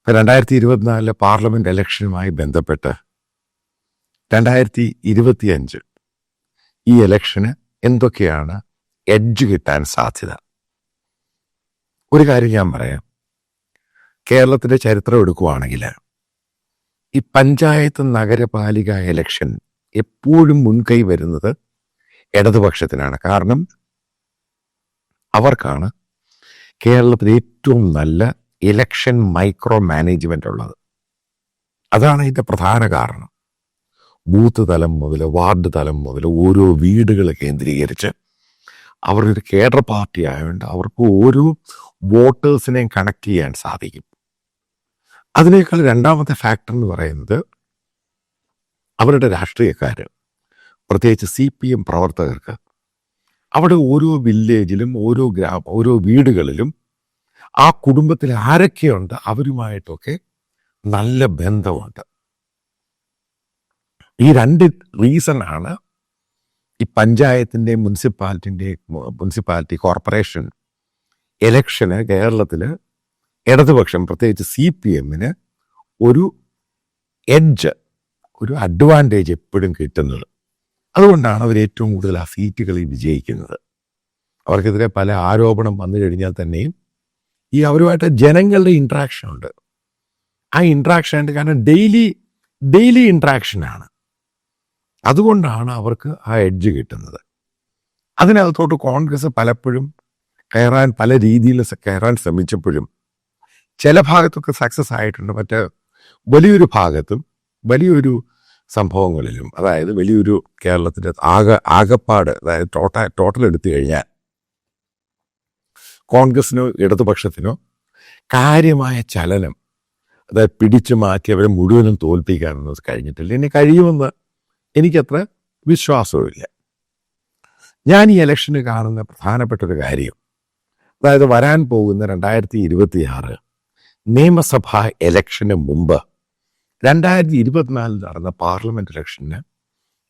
2024 parliament ഇലക്ഷനുമായി ബന്ധപ്പെട്ട് 2025 ഈ ഇലക്ഷന് എന്തൊക്കെയാണ് എഡ്ജ് കിട്ടാൻ സാധ്യത? ഒരു കാര്യം ഞാൻ പറയാം. കേരളത്തിന്റെ ചരിത്രം എടുക്കുകയാണെങ്കിൽ ഈ പഞ്ചായത്ത് നഗരപാലിക ഇലക്ഷൻ എപ്പോഴും മുൻകൈ വരുന്നത് ഇടതുപക്ഷത്തിനാണ്. കാരണം അവർക്കാണ് കേരളത്തിൽ ഏറ്റവും നല്ല ഇലക്ഷൻ മൈക്രോ മാനേജ്മെന്റ് ഉള്ളത്. അതാണ് ഇതിന്റെ പ്രധാന കാരണം. ബൂത്ത് തലം മുതൽ വാർഡ് തലം മുതൽ ഓരോ വീടുകൾ കേന്ദ്രീകരിച്ച് അവരൊരു കേഡർ പാർട്ടി ആയതുകൊണ്ട് അവർക്ക് ഓരോ വോട്ടേഴ്സിനെയും കണക്ട് ചെയ്യാൻ സാധിക്കും. അതിനേക്കാൾ രണ്ടാമത്തെ ഫാക്ടർ എന്ന് പറയുന്നത് അവരുടെ രാഷ്ട്രീയക്കാർ, പ്രത്യേകിച്ച് CPM പ്രവർത്തകർക്ക് അവിടെ ഓരോ വില്ലേജിലും ഓരോ വീടുകളിലും ആ കുടുംബത്തിൽ ആരൊക്കെയുണ്ട് അവരുമായിട്ടൊക്കെ നല്ല ബന്ധമുണ്ട്. ഈ രണ്ട് റീസണാണ് ഈ പഞ്ചായത്തിൻ്റെ മുനിസിപ്പാലിറ്റി കോർപ്പറേഷൻ ഇലക്ഷന് കേരളത്തിൽ ഇടതുപക്ഷം പ്രത്യേകിച്ച് CPMന് ഒരു എഡ്ജ്, ഒരു അഡ്വാൻറ്റേജ് എപ്പോഴും കിട്ടുന്നത്. അതുകൊണ്ടാണ് അവർ ഏറ്റവും കൂടുതൽ ആ സീറ്റുകളിൽ വിജയിക്കുന്നത്. അവർക്കെതിരെ പല ആരോപണം വന്നു കഴിഞ്ഞാൽ തന്നെയും ഈ അവരുമായിട്ട് ജനങ്ങളുടെ ഇൻട്രാക്ഷൻ ഉണ്ട്. ആ ഇൻട്രാക്ഷൻ ഉണ്ട്, കാരണം ഡെയിലി ഇൻട്രാക്ഷനാണ്. അതുകൊണ്ടാണ് അവർക്ക് ആ എഡ്ജ് കിട്ടുന്നത്. അതിനകത്തോട്ട് കോൺഗ്രസ് പലപ്പോഴും പല രീതിയിൽ കയറാൻ ശ്രമിച്ചപ്പോഴും ചില ഭാഗത്തൊക്കെ സക്സസ് ആയിട്ടുണ്ട്. മറ്റേ വലിയൊരു ഭാഗത്തും വലിയൊരു സംഭവങ്ങളിലും, അതായത് വലിയൊരു കേരളത്തിൻ്റെ ആകപ്പാട്, അതായത് ടോട്ടൽ എടുത്തു കഴിഞ്ഞാൽ കോൺഗ്രസിനോ ഇടതുപക്ഷത്തിനോ കാര്യമായ ചലനം, അതായത് പിടിച്ചു മാറ്റി അവരെ മുഴുവനും തോൽപ്പിക്കാനൊന്നും കഴിഞ്ഞിട്ടില്ല. ഇനി കഴിയുമെന്ന് എനിക്കത്ര വിശ്വാസവുമില്ല. ഞാൻ ഈ ഇലക്ഷന് കാണുന്ന പ്രധാനപ്പെട്ട ഒരു കാര്യം, അതായത് വരാൻ പോകുന്ന 2026 നിയമസഭാ ഇലക്ഷന് മുമ്പ് 2024 നടന്ന പാർലമെന്റ് ഇലക്ഷന്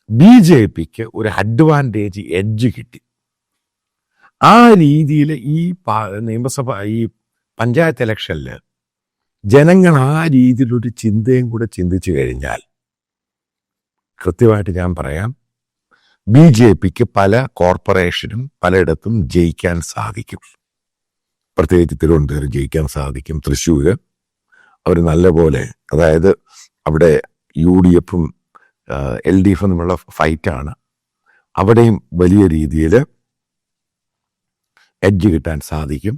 BJPക്ക് ഒരു അഡ്വാൻറ്റേജ് എഡ്ജ് കിട്ടി. ആ രീതിയിൽ ഈ പഞ്ചായത്ത് ഇലക്ഷനിൽ ജനങ്ങൾ ആ രീതിയിലൊരു ചിന്തയും കൂടെ ചിന്തിച്ചു കഴിഞ്ഞാൽ കൃത്യമായിട്ട് ഞാൻ പറയാം, BJPക്ക് പല കോർപ്പറേഷനും പലയിടത്തും ജയിക്കാൻ സാധിക്കും. പ്രത്യേകിച്ച് തിരുവനന്തപുരം ജയിക്കാൻ സാധിക്കും. തൃശ്ശൂർ അവർ നല്ലപോലെ, അതായത് അവിടെ UDFും LDFും തമ്മിലുള്ള ഫൈറ്റാണ്. അവിടെയും വലിയ രീതിയിൽ എഡ്ജ് കിട്ടാൻ സാധിക്കും.